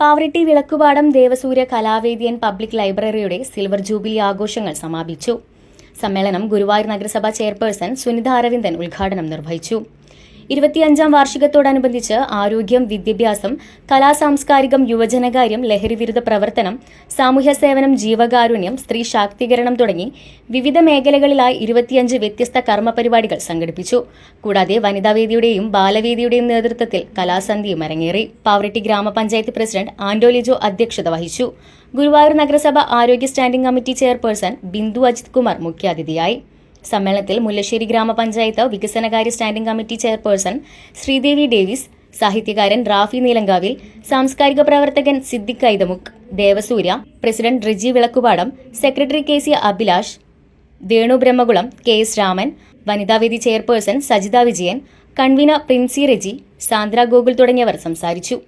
Pavaratti വിളക്കുപാടം Devasurya കലാവേദിയൻ public ലൈബ്രറിയുടെ silver jubilee ആഘോഷങ്ങൾ സമാപിച്ചു. സമ്മേളനം ഗുരുവായൂർ നഗരസഭ ചെയർപേഴ്സൺ സുനിത അരവിന്ദൻ ഉദ്ഘാടനം നിർവഹിച്ചു. 25ാം വാർഷികത്തോടനുബന്ധിച്ച് ആരോഗ്യം, വിദ്യാഭ്യാസം, കലാസാംസ്കാരികം, യുവജനകാര്യം, ലഹരിവിരുദ്ധ പ്രവർത്തനം, സാമൂഹ്യ സേവനം, ജീവകാരുണ്യം, സ്ത്രീ ശാക്തീകരണം തുടങ്ങി വിവിധ മേഖലകളിലായി 25 വ്യത്യസ്ത കർമ്മപരിപാടികൾ സംഘടിപ്പിച്ചു. കൂടാതെ വനിതാവേദിയുടെയും ബാലവേദിയുടെയും നേതൃത്വത്തിൽ കലാസന്ധ്യയും അരങ്ങേറി. പാവറട്ടി ഗ്രാമപഞ്ചായത്ത് പ്രസിഡന്റ് ആന്റോ ലിജോ അധ്യക്ഷത വഹിച്ചു. ഗുരുവായൂർ നഗരസഭ ആരോഗ്യ standing committee chairperson Bindu Ajith Kumar മുഖ്യാതിഥിയായി. സമ്മേളനത്തിൽ മുല്ലശ്ശേരി ഗ്രാമപഞ്ചായത്ത് വികസനകാര്യ standing committee chairperson Sreedevi Davis, സാഹിത്യകാരൻ റാഫി നീലങ്കാവിൽ, സാംസ്കാരിക പ്രവർത്തകൻ Siddique Aithamukku, Devasurya president Riji Vilakkupadam, secretary KC Abhilash, Venu Brahmakulam, KS Raman, വനിതാവേദി chairperson Sajitha Vijayan, convener Princy Reji, Sandra Gokul തുടങ്ങിയവർ സംസാരിച്ചു.